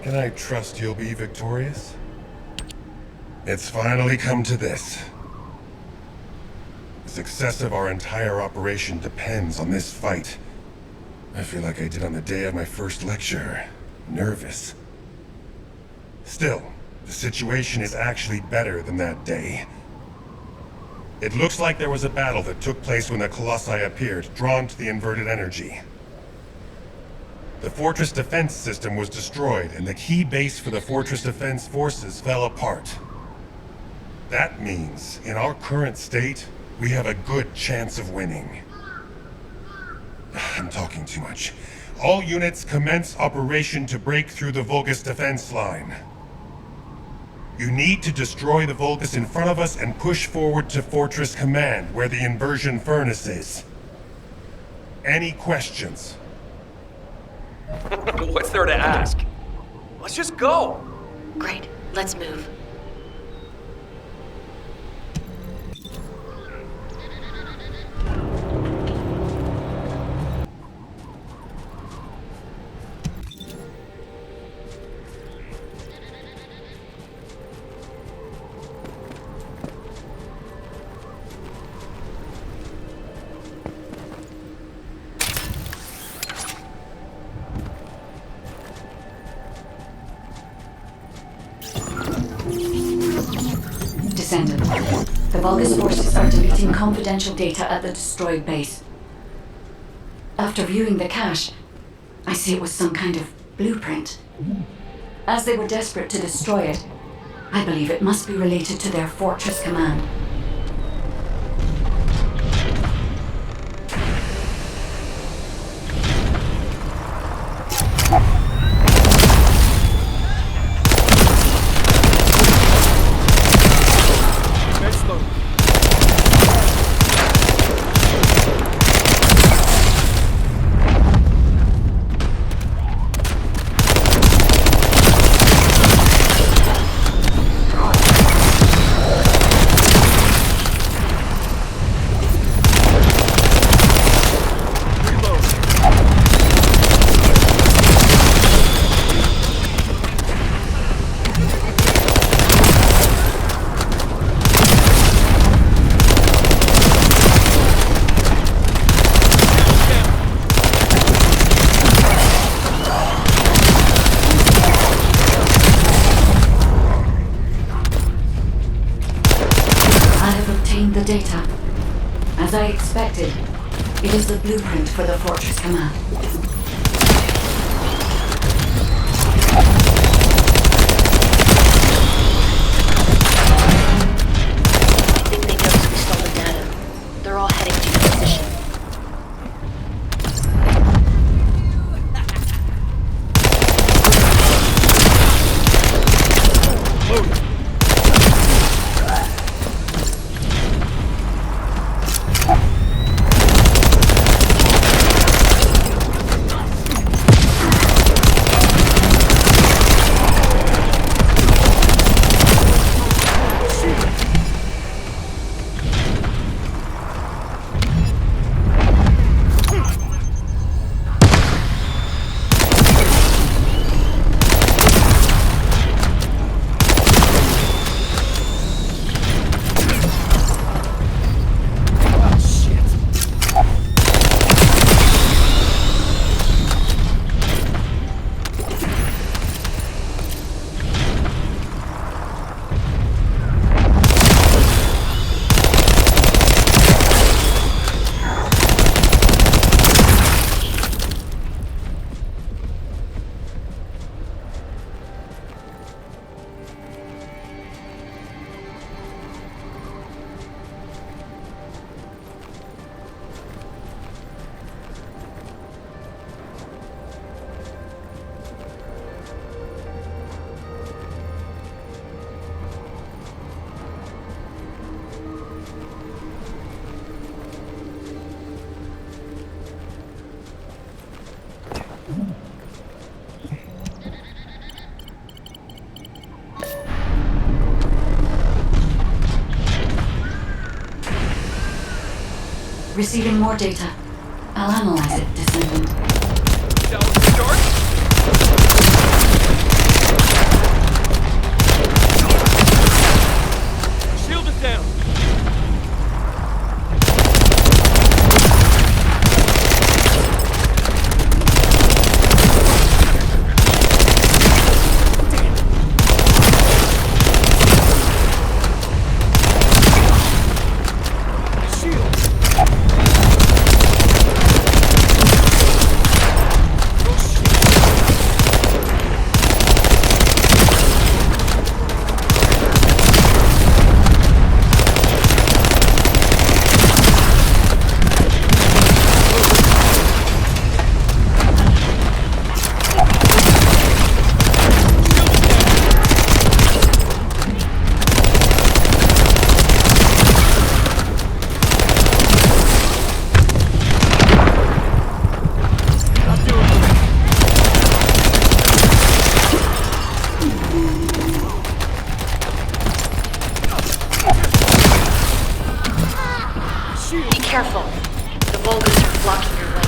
Can I trust you'll be victorious? It's finally come to this. The success of our entire operation depends on this fight. I feel like I did on the day of my first lecture. Nervous. Still, the situation is actually better than that day. It looks like there was a battle that took place when the Colossi appeared, drawn to the inverted energy. The fortress defense system was destroyed, and the key base for the fortress defense forces fell apart. That means, in our current state, we have a good chance of winning. I'm talking too much. All units commence operation to break through the Vulgus defense line. You need to destroy the Vulgus in front of us and push forward to Fortress Command, where the inversion furnace is. Any questions? What's there to ask? Let's just go! Great, let's move. Descendant. The Vulgus forces are deleting confidential data at the destroyed base. After viewing the cache, I see it was some kind of blueprint. As they were desperate to destroy it, I believe it must be related to their fortress command. The data. As I expected, it is the blueprint for the Fortress Command. I think they noticed we stole the data. They're all heading to your position. Receiving more data. I'll analyze it, Descendant. Shall we start? Careful. The Vulgus are blocking your way.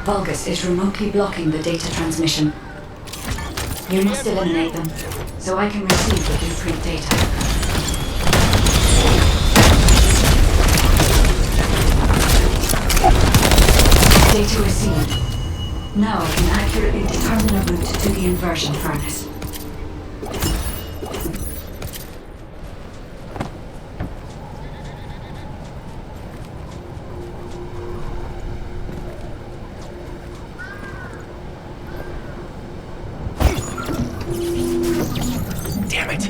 Vulgus is remotely blocking the data transmission. You must eliminate them, so I can receive the blueprint data. Data received. Now I can accurately determine a route to the inversion furnace. Damn it!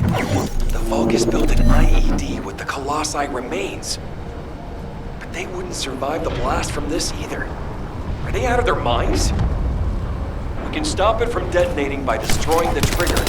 The Vulgus built an IED with the Colossi remains. But they wouldn't survive the blast from this either. Are they out of their minds? We can stop it from detonating by destroying the trigger.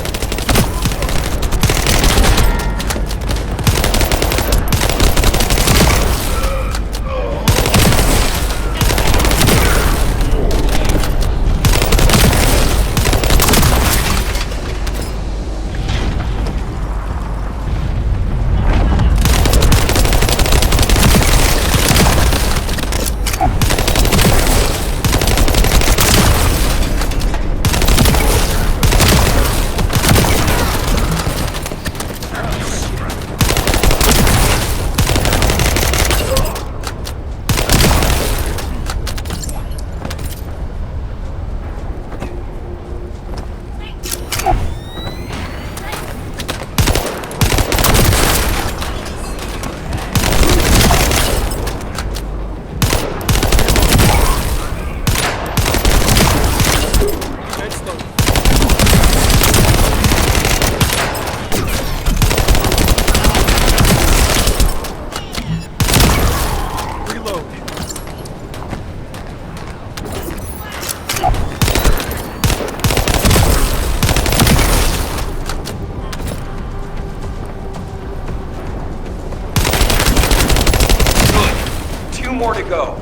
More to go.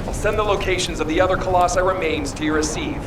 I'll send the locations of the other Colossi remains to your receive.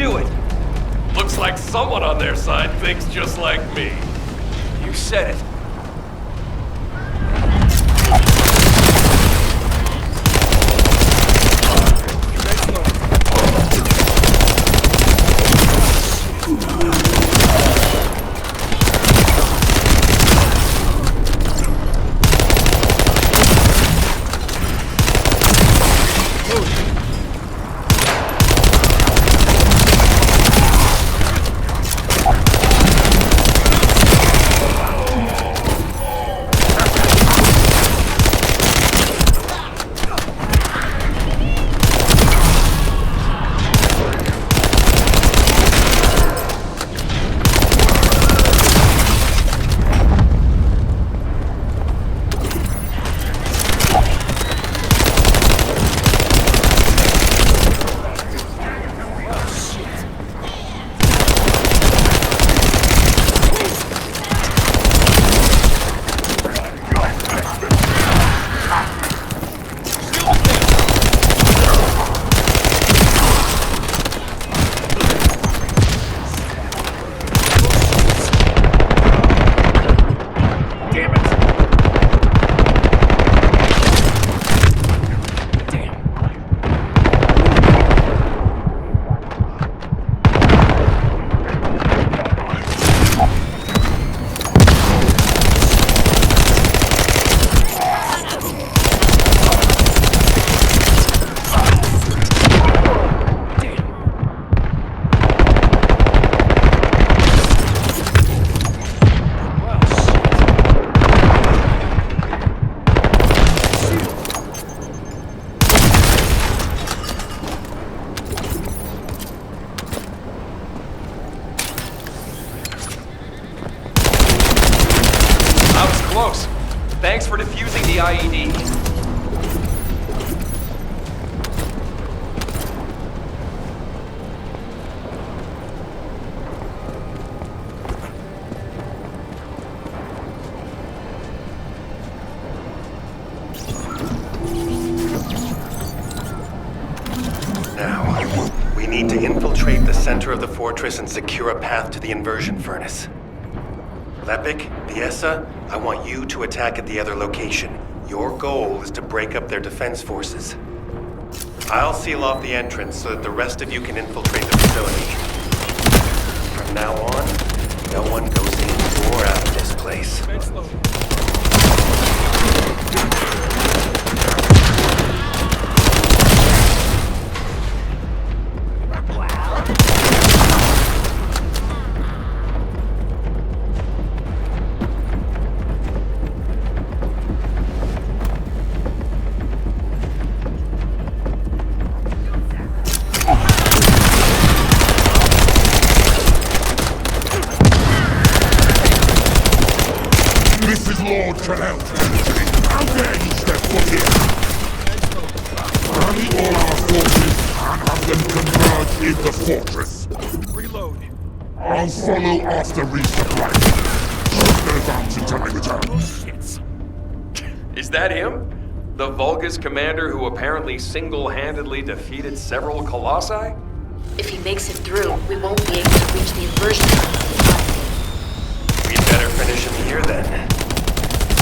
do it. Looks like someone on their side thinks just like me. You said it. Close. Thanks for defusing the IED. Now, we need to infiltrate the center of the fortress and secure a path to the inversion furnace. Lepic, Viessa, I want you to attack at the other location. Your goal is to break up their defense forces. I'll seal off the entrance so that the rest of you can infiltrate the facility. From now on, no one goes in or out of this place. Lord Khulan, how dare you step foot here? Rally all our forces and have them converge in the fortress. Reload. I'll follow after resupply. Hold their bounds until I return. Is that him? The Vulgus commander who apparently single-handedly defeated several Colossi? If he makes it through, we won't be able to reach the inversion furnace. We'd better finish him here then.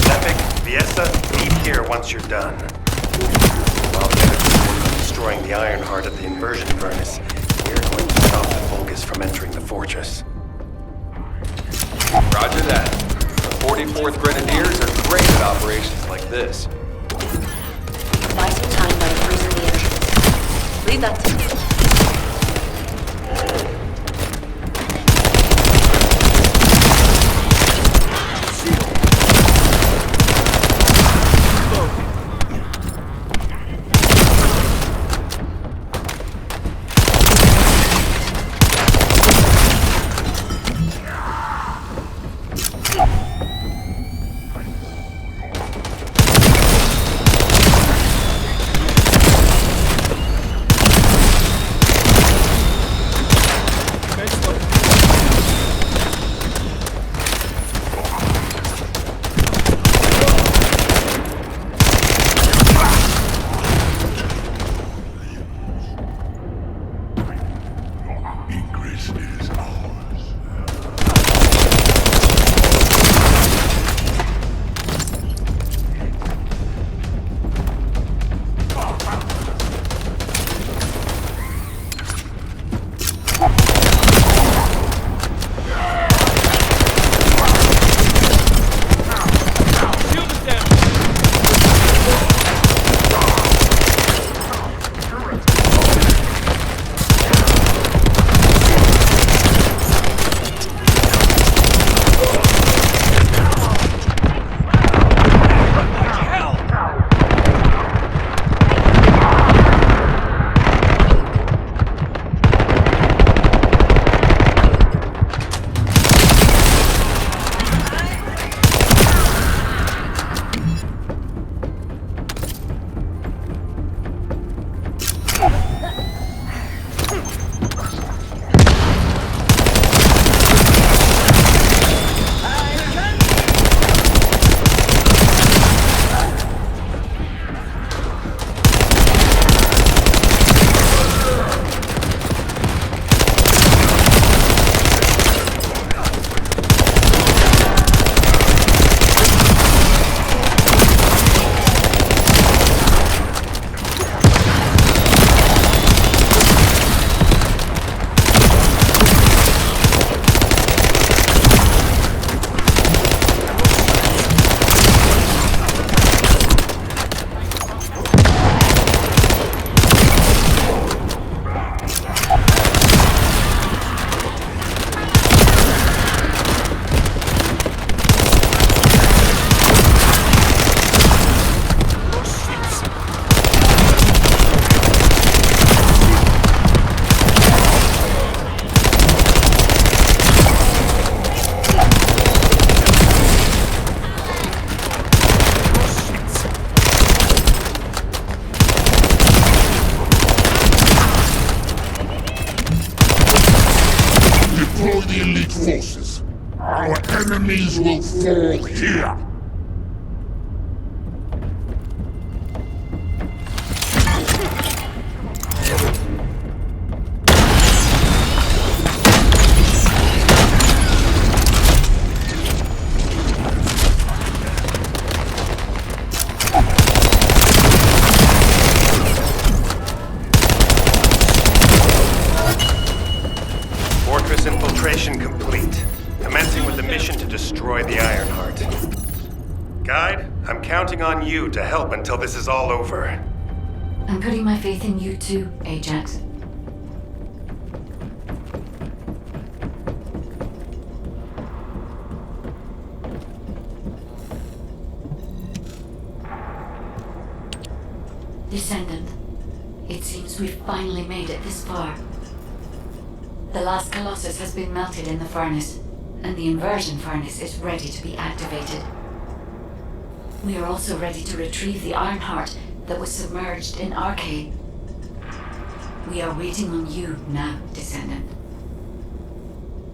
Lepic, Viessa, meet here once you're done. While the other people work on destroying the Ironheart at the inversion furnace, we're going to stop the Vulgus from entering the fortress. Roger that. The 44th Grenadiers are great at operations like this. Buy some time by freezing the entrance. Leave that to me. This is ours. Deploy the elite forces. Our enemies will fall here. Fortress infiltration complete. Commencing with the mission to destroy the Ironheart. Guide, I'm counting on you to help until this is all over. I'm putting my faith in you too, Ajax. Descendant, it seems we've finally made it this far. The last Colossus has been melted in the furnace, and the inversion furnace is ready to be activated. We are also ready to retrieve the Ironheart that was submerged in Arcade. We are waiting on you now, Descendant.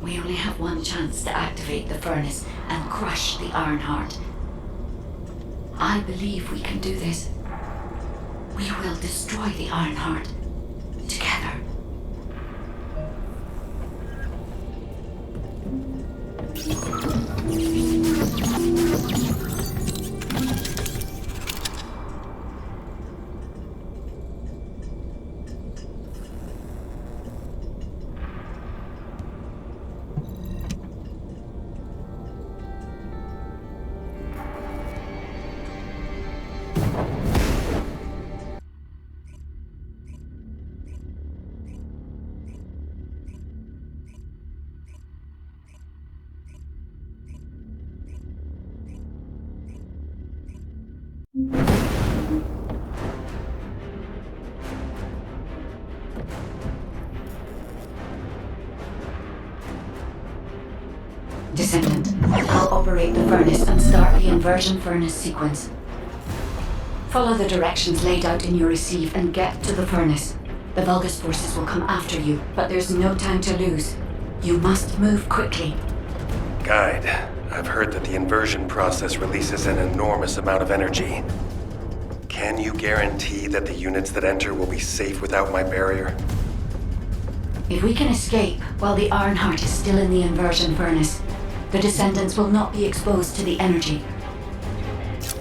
We only have one chance to activate the furnace and crush the Ironheart. I believe we can do this. We will destroy the Ironheart together. Descendant, I'll operate the furnace and start the inversion furnace sequence. Follow the directions laid out in your receive and get to the furnace. The Vulgus forces will come after you, but there's no time to lose. You must move quickly. Guide, I've heard that the inversion process releases an enormous amount of energy. Can you guarantee that the units that enter will be safe without my barrier? If we can escape while the Ironheart is still in the inversion furnace, the Descendants will not be exposed to the energy.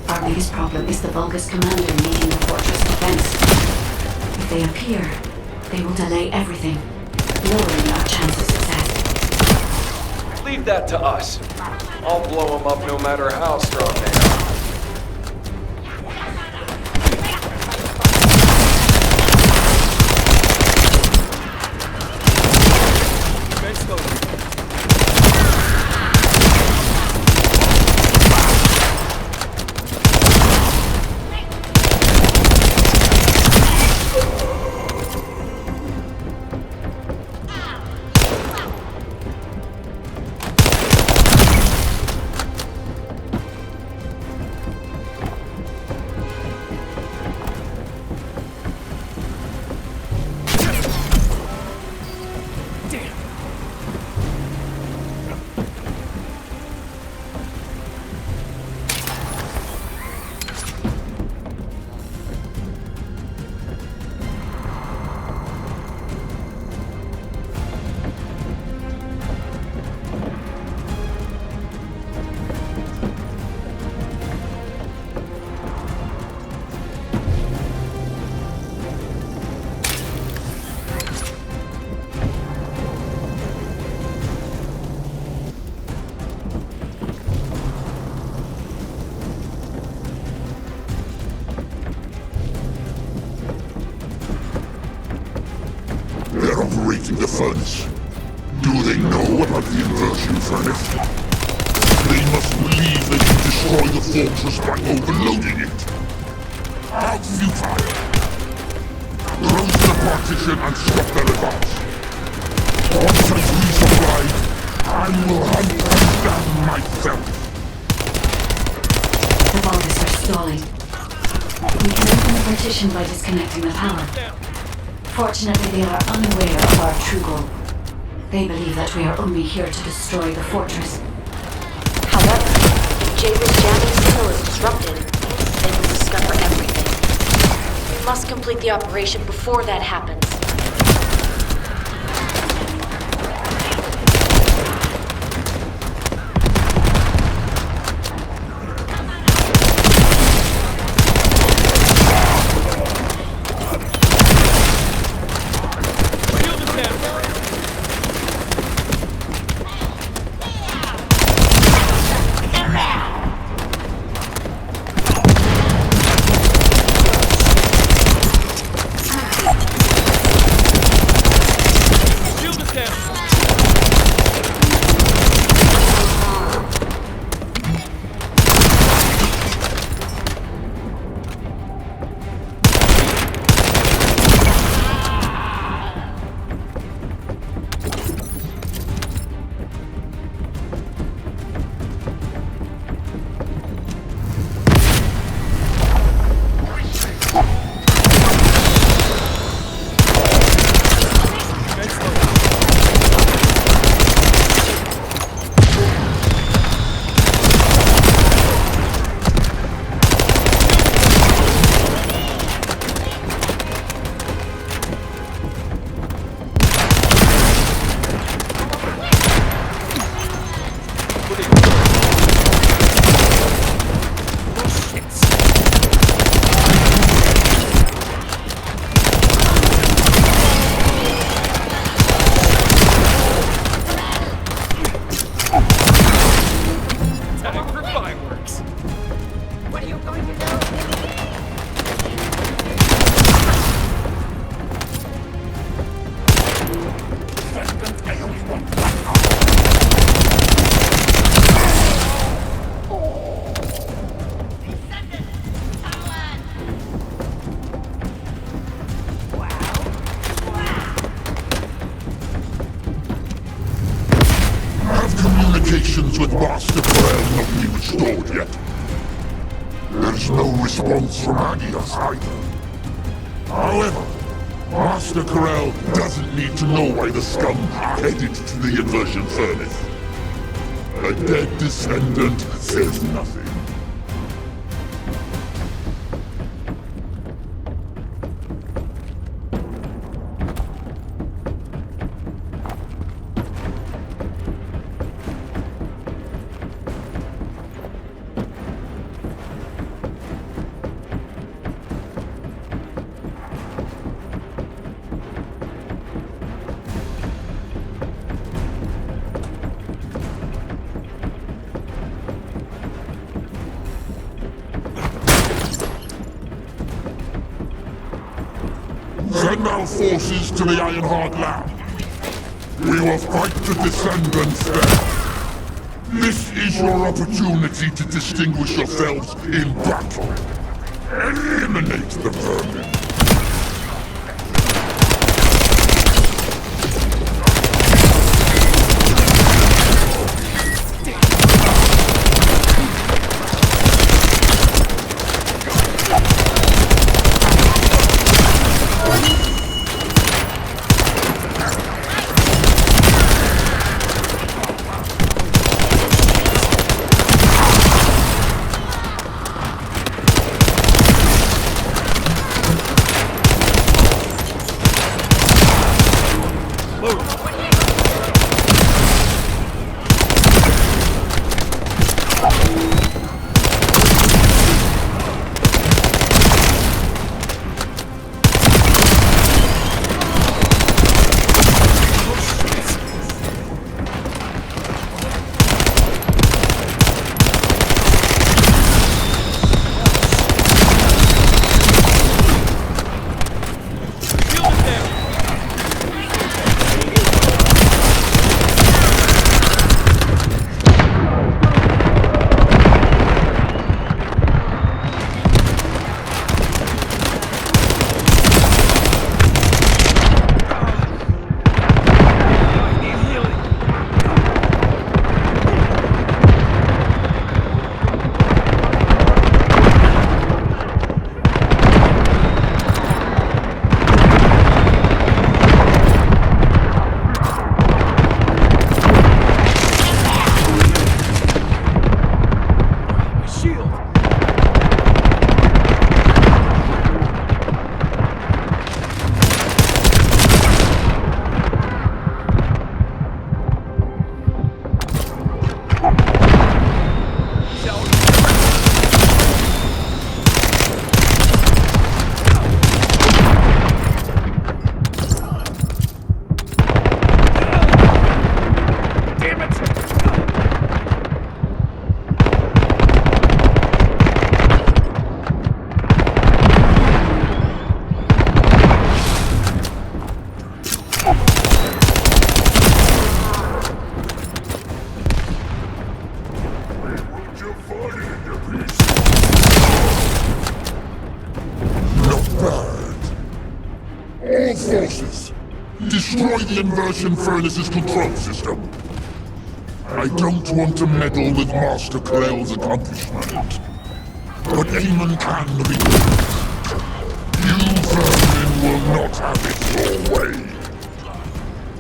Our biggest problem is the Vulgus commander leading the fortress defense. If they appear, they will delay everything, lowering our chance of success. Leave that to us. I'll blow them up no matter how strong they are. Operating the furnace. Do they know about the inversion furnace? They must believe they can destroy the fortress by overloading it. How futile! Close the partition and stop their advance. Once I've resupplied, I will hunt them down myself. The Vulgus are stalling. We can open the partition by disconnecting the power. Fortunately, they are unaware of our true goal. They believe that we are only here to destroy the fortress. However, if Jaber's jamming signal is disrupted, they will discover everything. We must complete the operation before that happens. Communications with Master Khulan not been restored yet. There's no response from Agios either. However, Master Khulan doesn't need to know why the scum headed to the inversion furnace. A dead Descendant says nothing. now forces to the Ironheart lab. We will fight the Descendants there. This is your opportunity to distinguish yourselves in battle. Eliminate the vermin. Forces, destroy the inversion furnace's control system. I don't want to meddle with Master Clell's accomplishment, but Eamon can be pleased. You vermin will not have it your way.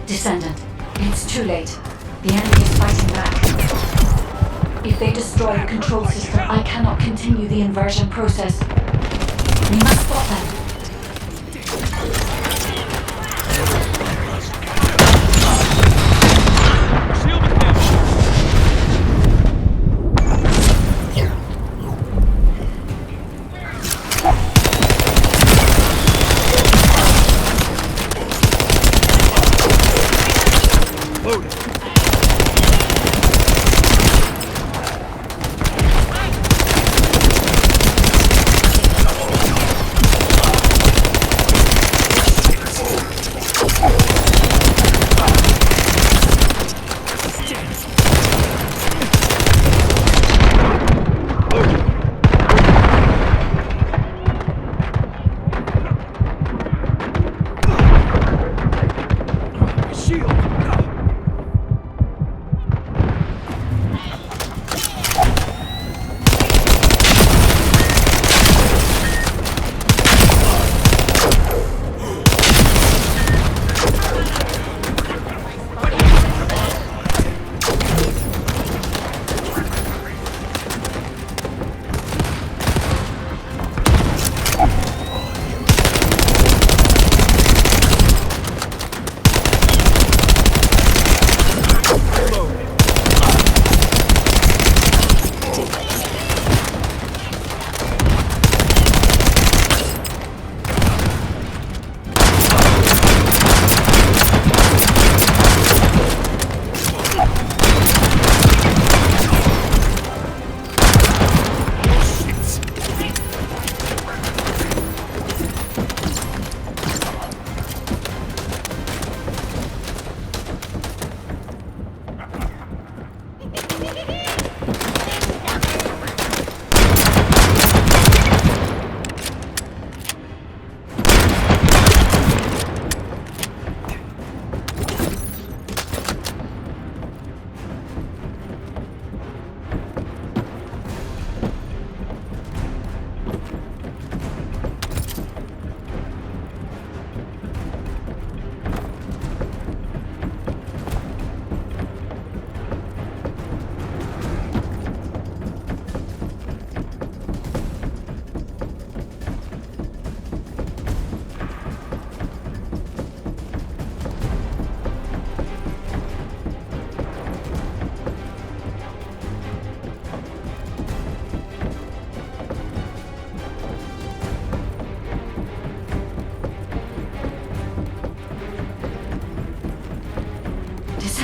Descendant, it's too late. The enemy is fighting back. If they destroy the control system, I cannot continue the inversion process. We must stop them.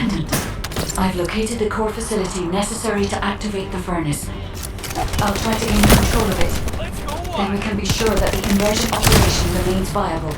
Descendant, I've located the core facility necessary to activate the furnace. I'll try to gain control of it. Then we can be sure that the inversion operation remains viable.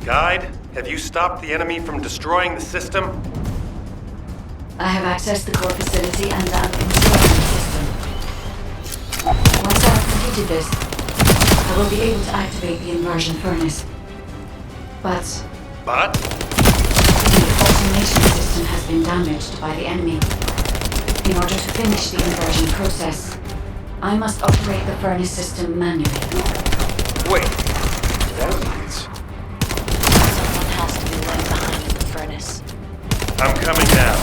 Guide, have you stopped the enemy from destroying the system? I have accessed the core facility and the inversion system. Once I have completed this, I will be able to activate the inversion furnace. But the automation system has been damaged by the enemy. In order to finish the inversion process, I must operate the furnace system manually. Wait, that means... Someone has to be left behind in the furnace. I'm coming now.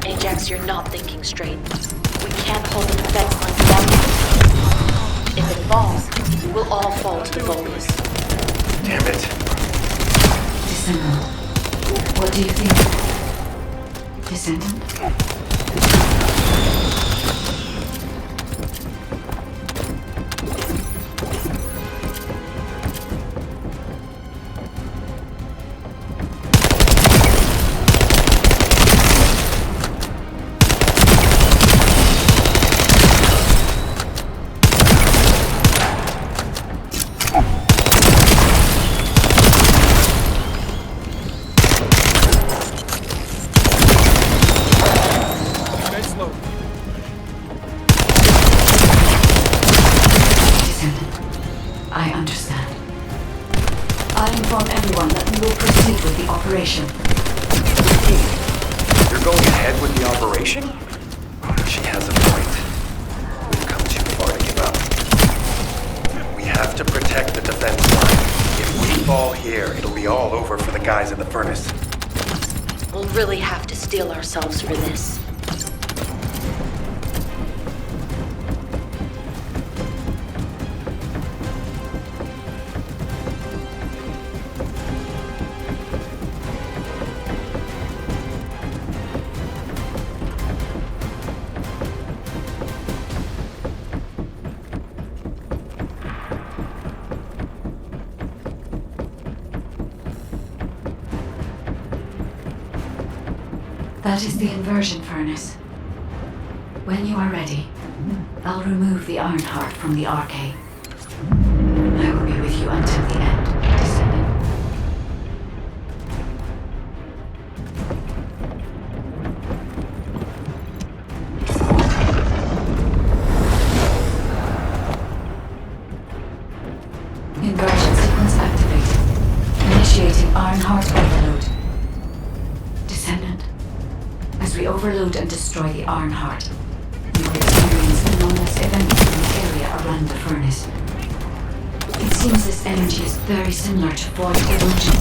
Ajax, you're not thinking straight. We can't hold the defense line long. If it falls, we'll all fall to the Vulgus. Damn it. Descendant, what do you think? Descendant? I understand. I inform everyone that we will proceed with the operation. You're going ahead with the operation? She has a point. We've come too far to give up. We have to protect the defense line. If we fall here, it'll be all over for the guys in the furnace. We'll really have to steel ourselves for this. That is the inversion furnace. When you are ready, I'll remove the Ironheart from the arcade. I will be with you until the end, Descendant. we overload and destroy the Ironheart, you will experience anomalous events in the area around the furnace. It seems this energy is very similar to void erosion.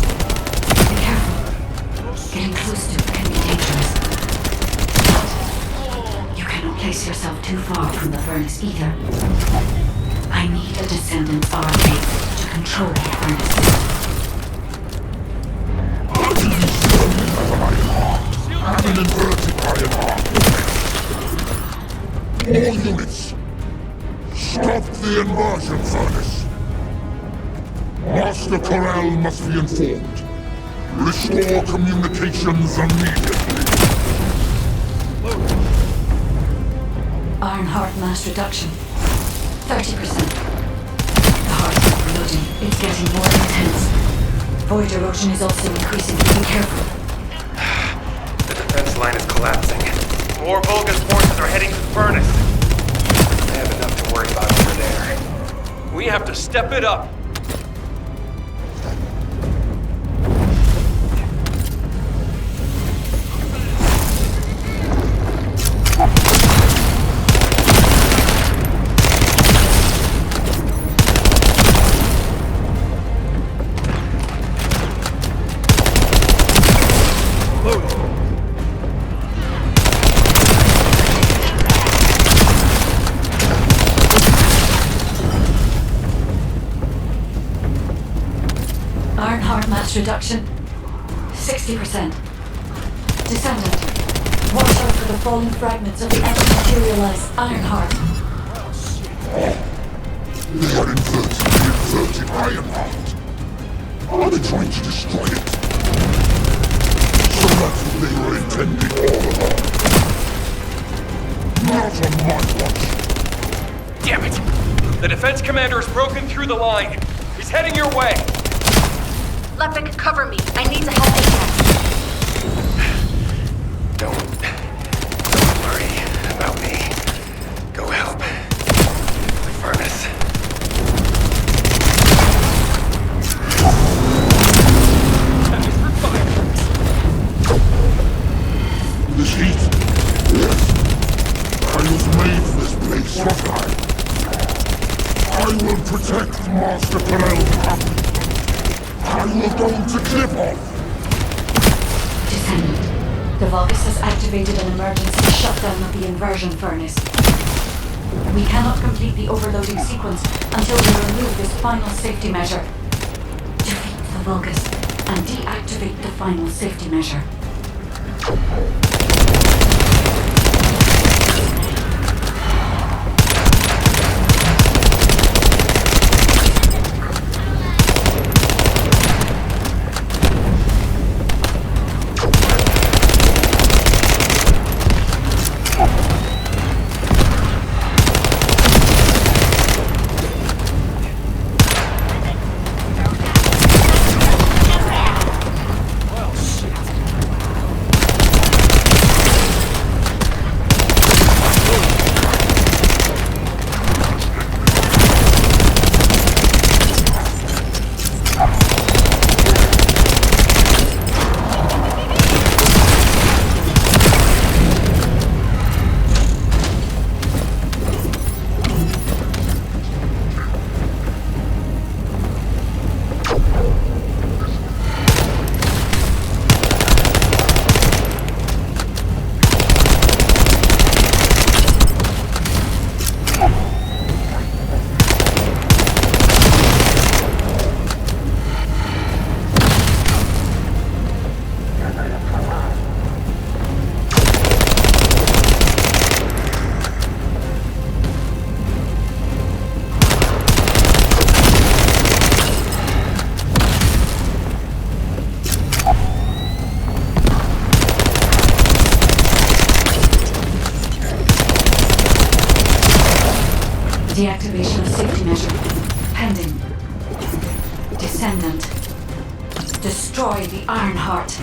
Be careful. Getting close to it can be dangerous. But you cannot place yourself too far from the furnace either. I need a Descendant's RA to control the furnace. Have an inverted Ironheart. All units, stop the inversion furnace. Master Corral must be informed. Restore communications immediately. Ironheart mass reduction. 30%. The heart is overloading. It's getting more intense. Void erosion is also increasing. Be careful. The defense line is collapsing. More Vulgus forces are heading to the furnace. I have enough to worry about over there. We have to step it up. Ironheart mass reduction. 60%. Descendant. Watch out for the falling fragments of the anti-materialized Ironheart. They are inverting the inverted Ironheart. Are they trying to destroy it? So that's what they were intending all along. Not on my watch. Damn it! The defense commander has broken through the line. He's heading your way. Lepic, cover me. I need to help ASAP. Don't worry about me. Go help. The furnace. This heat? Yes. I was made for this place, wasn't I? I will protect Master Corral. I will go to clip off. Descendant. The Vulgus has activated an emergency shutdown of the inversion furnace. We cannot complete the overloading sequence until we remove this final safety measure. Defeat the Vulgus and deactivate the final safety measure. Deactivation of safety measure. Pending. Descendant. Destroy the Ironheart.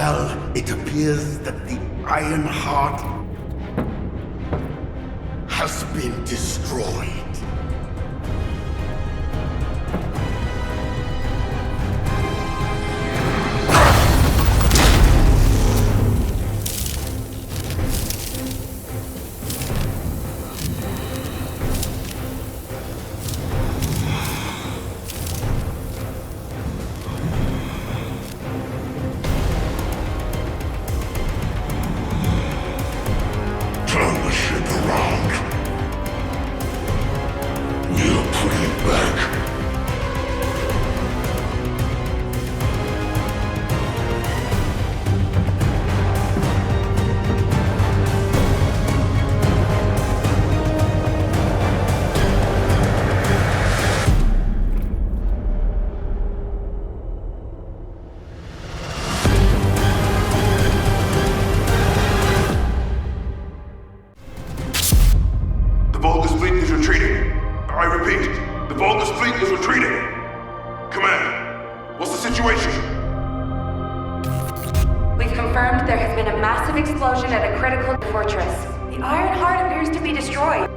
Well, it appears that the Ironheart has been destroyed. Turn the ship around. We'll put it back. The Vulgus fleet is retreating. I repeat, the Vulgus fleet is retreating. Command, what's the situation? We've confirmed there has been a massive explosion at a critical fortress. The Ironheart appears to be destroyed.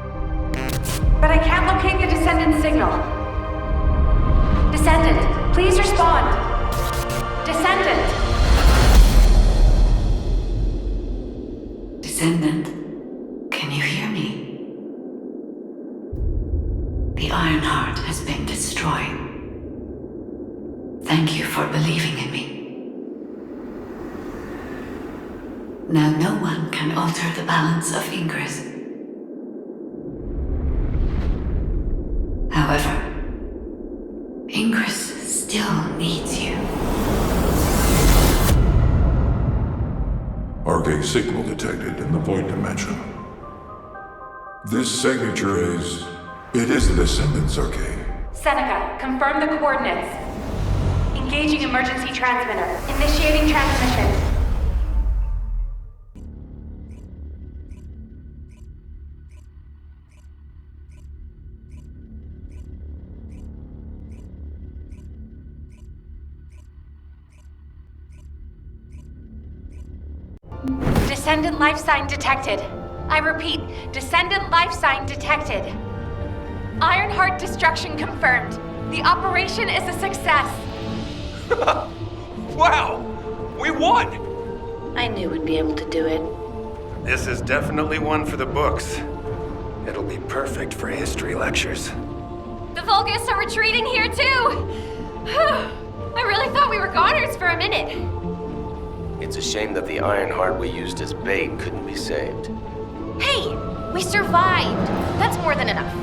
But I can't locate the Descendant signal. Descendant, please respond. Descendant! Descendant, can you hear me? The Ironheart has been destroyed. Thank you for believing in me. Now no one can alter the balance of Ingress. However, Ingress still needs you. Arcade signal detected in the Void Dimension. This signature is... It is the Descendant's arcade. Seneca, confirm the coordinates. Engaging emergency transmitter. Initiating transmission. Descendant life sign detected. I repeat, Descendant life sign detected. Ironheart destruction confirmed. The operation is a success. Wow! We won! I knew we'd be able to do it. This is definitely one for the books. It'll be perfect for history lectures. The Vulgus are retreating here too! I really thought we were goners for a minute. It's a shame that the Ironheart we used as bait couldn't be saved. Hey, we survived. That's more than enough.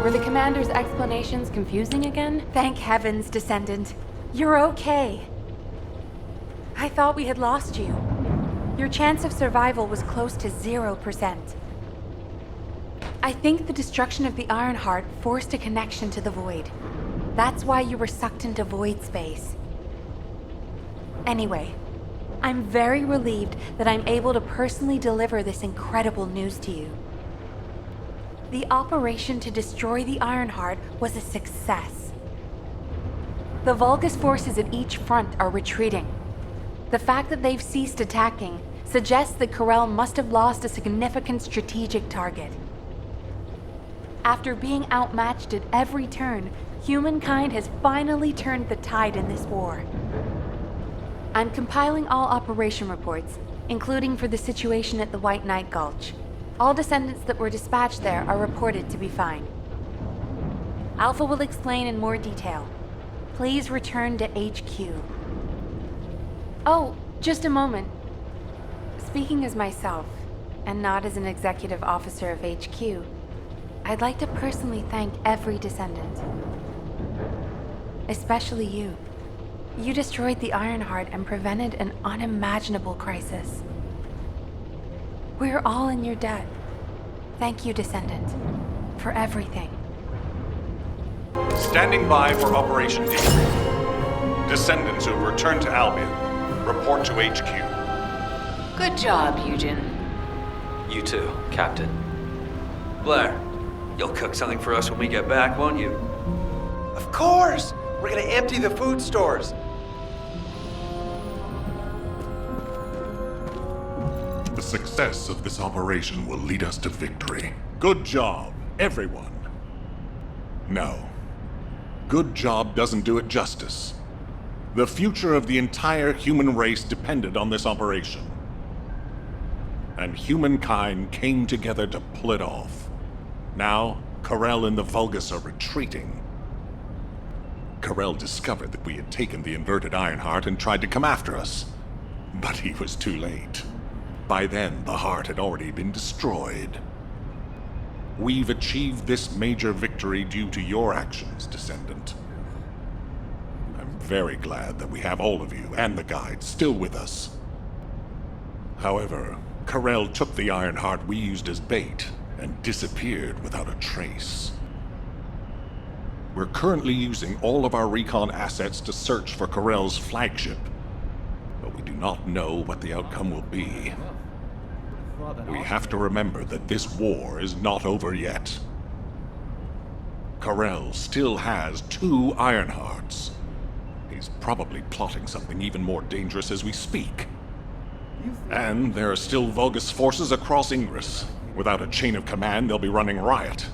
Were the commander's explanations confusing again? Thank heavens, Descendant. You're okay. I thought we had lost you. Your chance of survival was close to 0%. I think the destruction of the Ironheart forced a connection to the Void. That's why you were sucked into Void space. Anyway, I'm very relieved that I'm able to personally deliver this incredible news to you. The operation to destroy the Ironheart was a success. The Vulgus forces at each front are retreating. The fact that they've ceased attacking suggests that Khulan must have lost a significant strategic target. After being outmatched at every turn, humankind has finally turned the tide in this war. I'm compiling all operation reports, including for the situation at the White Knight Gulch. All descendants that were dispatched there are reported to be fine. Alpha will explain in more detail. Please return to HQ. Oh, just a moment. Speaking as myself, and not as an executive officer of HQ, I'd like to personally thank every descendant. Especially you. You destroyed the Ironheart and prevented an unimaginable crisis. We're all in your debt. Thank you, Descendant, for everything. Standing by for Operation Debrief. Descendants who have returned to Albion, report to HQ. Good job, Eugen. You too, Captain. Blair, you'll cook something for us when we get back, won't you? Of course! We're gonna empty the food stores. The success of this operation will lead us to victory. Good job, everyone. No. Good job doesn't do it justice. The future of the entire human race depended on this operation. And humankind came together to pull it off. Now, Khulan and the Vulgus are retreating. Khulan discovered that we had taken the Inverted Ironheart and tried to come after us. But he was too late. By then, the heart had already been destroyed. We've achieved this major victory due to your actions, Descendant. I'm very glad that we have all of you and the guide still with us. However, Khulan took the Ironheart we used as bait and disappeared without a trace. We're currently using all of our recon assets to search for Khulan's flagship, but we do not know what the outcome will be. We have to remember that this war is not over yet. Khulan still has 2 Ironhearts. He's probably plotting something even more dangerous as we speak. And there are still Vulgus forces across Ingress. Without a chain of command, they'll be running riot.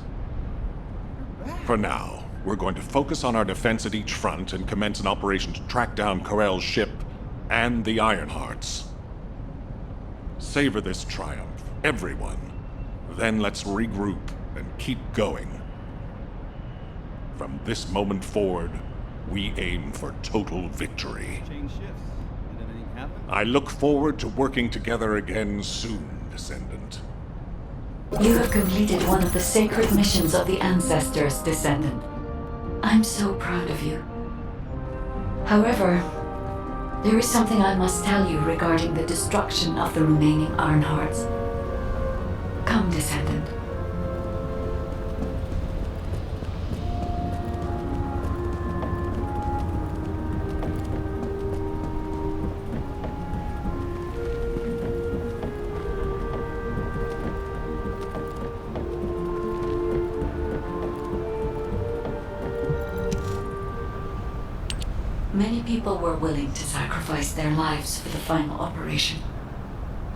For now, we're going to focus on our defense at each front and commence an operation to track down Khulan's ship and the Ironhearts. Savor this triumph, everyone. Then let's regroup and keep going. From this moment forward, we aim for total victory. I look forward to working together again soon, Descendant. You have completed one of the sacred missions of the ancestors, Descendant. I'm so proud of you. However, there is something I must tell you regarding the destruction of the remaining Ironhearts. Come, Descendant. Many people were willing to sacrifice their lives for the final operation,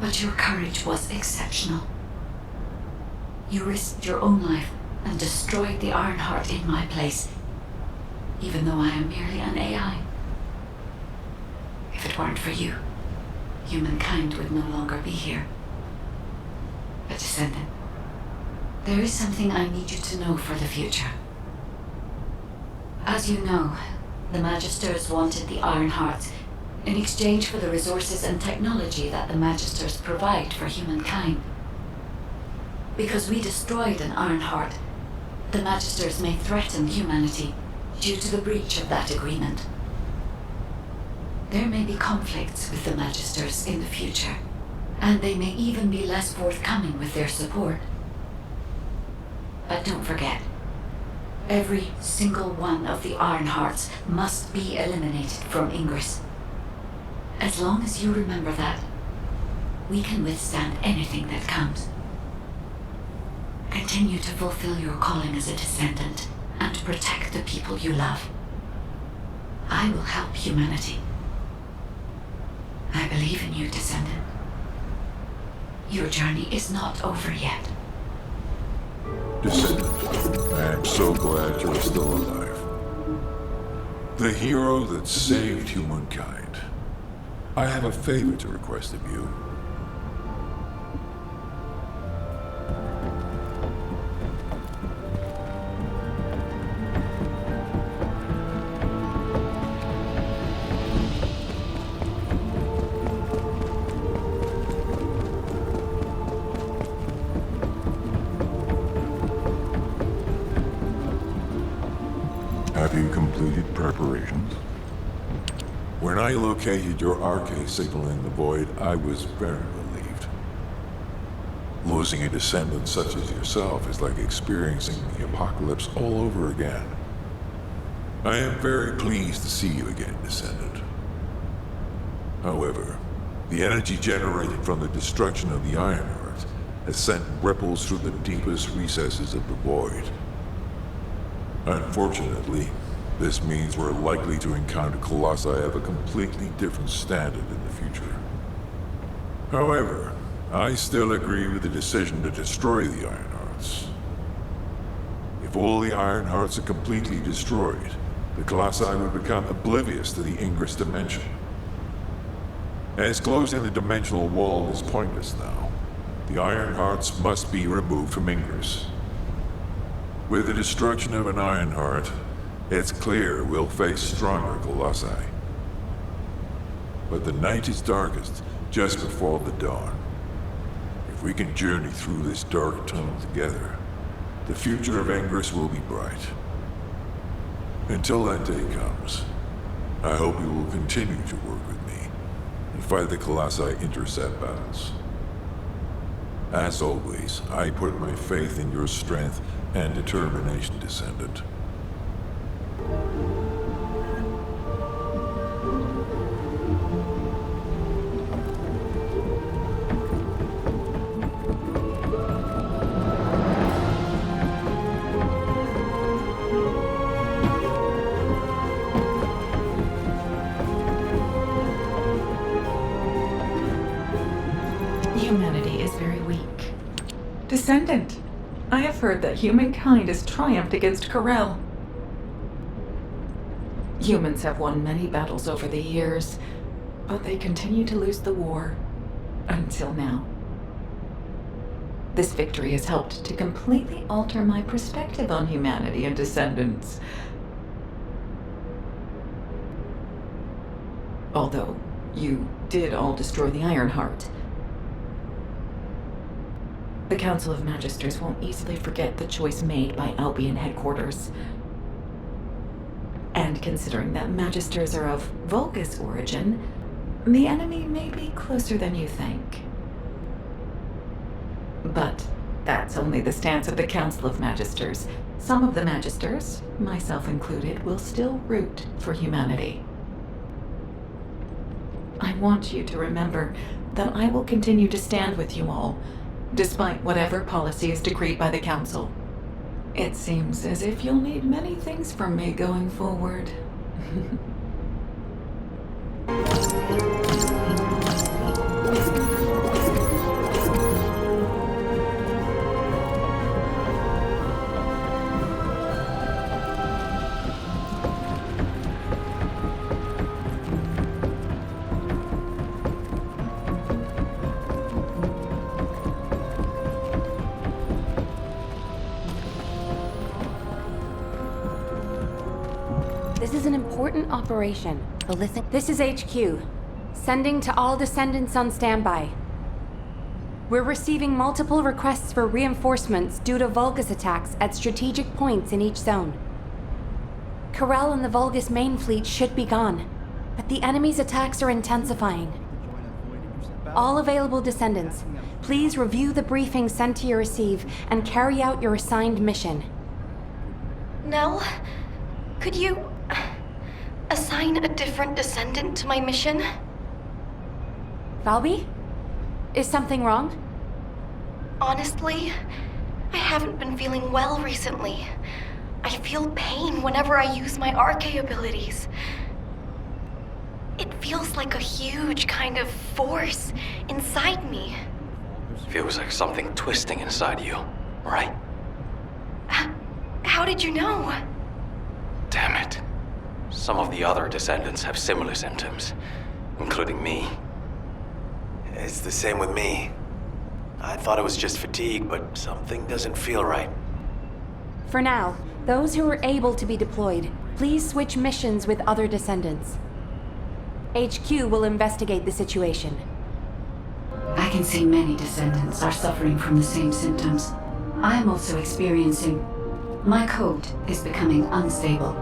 but your courage was exceptional. You risked your own life and destroyed the Ironheart in my place, even though I am merely an AI. If it weren't for you, humankind would no longer be here. But Descendant, there is something I need you to know for the future. As you know, the Magisters wanted the Ironheart in exchange for the resources and technology that the Magisters provide for humankind. Because we destroyed an Ironheart, the Magisters may threaten humanity due to the breach of that agreement. There may be conflicts with the Magisters in the future, and they may even be less forthcoming with their support. But don't forget, every single one of the Ironhearts must be eliminated from Ingress. As long as you remember that, we can withstand anything that comes. Continue to fulfill your calling as a Descendant and protect the people you love. I will help humanity. I believe in you, Descendant. Your journey is not over yet. Descendant, I am so glad you're still alive. The hero that saved humankind. I have a favor to request of you. Have you completed preparations? When I located your arcade signal in the void, I was very relieved. Losing a descendant such as yourself is like experiencing the apocalypse all over again. I am very pleased to see you again, Descendant. However, The energy generated from the destruction of the Ironheart has sent ripples through the deepest recesses of the void. Unfortunately, this means we're likely to encounter Colossi of a completely different standard in the future. However, I still agree with the decision to destroy the Ironhearts. If all the Ironhearts are completely destroyed, the Colossi would become oblivious to the Ingress dimension. As closing the dimensional wall is pointless now, the Ironhearts must be removed from Ingress. With the destruction of an Ironheart, it's clear we'll face stronger Colossi. But the night is darkest just before the dawn. If we can journey through this dark tunnel together, the future of Ingress will be bright. Until that day comes, I hope you will continue to work with me and fight the Colossi intercept battles. As always, I put my faith in your strength and determination, Descendant. Humanity is very weak. Descendant, I have heard that humankind has triumphed against Khulan. Humans have won many battles over the years, but they continue to lose the war. Until now. This victory has helped to completely alter my perspective on humanity and Descendants. Although, you did all destroy the Ironheart. The Council of Magisters won't easily forget the choice made by Albion headquarters. And considering that Magisters are of Vulgus origin, the enemy may be closer than you think. But that's only the stance of the Council of Magisters. Some of the Magisters, myself included, will still root for humanity. I want you to remember that I will continue to stand with you all, despite whatever policy is decreed by the Council. It seems as if you'll need many things from me going forward. This is an important operation. This is HQ. Sending to all Descendants on standby. We're receiving multiple requests for reinforcements due to Vulgus attacks at strategic points in each zone. Khulan and the Vulgus main fleet should be gone, but the enemy's attacks are intensifying. All available Descendants, please review the briefing sent to your receive and carry out your assigned mission. Nell, could you assign a different Descendant to my mission? Valby? Is something wrong? Honestly, I haven't been feeling well recently. I feel pain whenever I use my RK abilities. It feels like a huge kind of force inside me. Feels like something twisting inside you, right? How did you know? Damn it. Some of the other Descendants have similar symptoms, including me. It's the same with me. I thought it was just fatigue, but something doesn't feel right. For now, those who are able to be deployed, please switch missions with other Descendants. HQ will investigate the situation. I can see many Descendants are suffering from the same symptoms. I am also experiencing... My code is becoming unstable.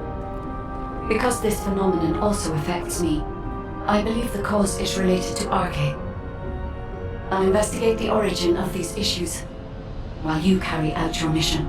Because this phenomenon also affects me, I believe the cause is related to RK. I'll investigate the origin of these issues while you carry out your mission.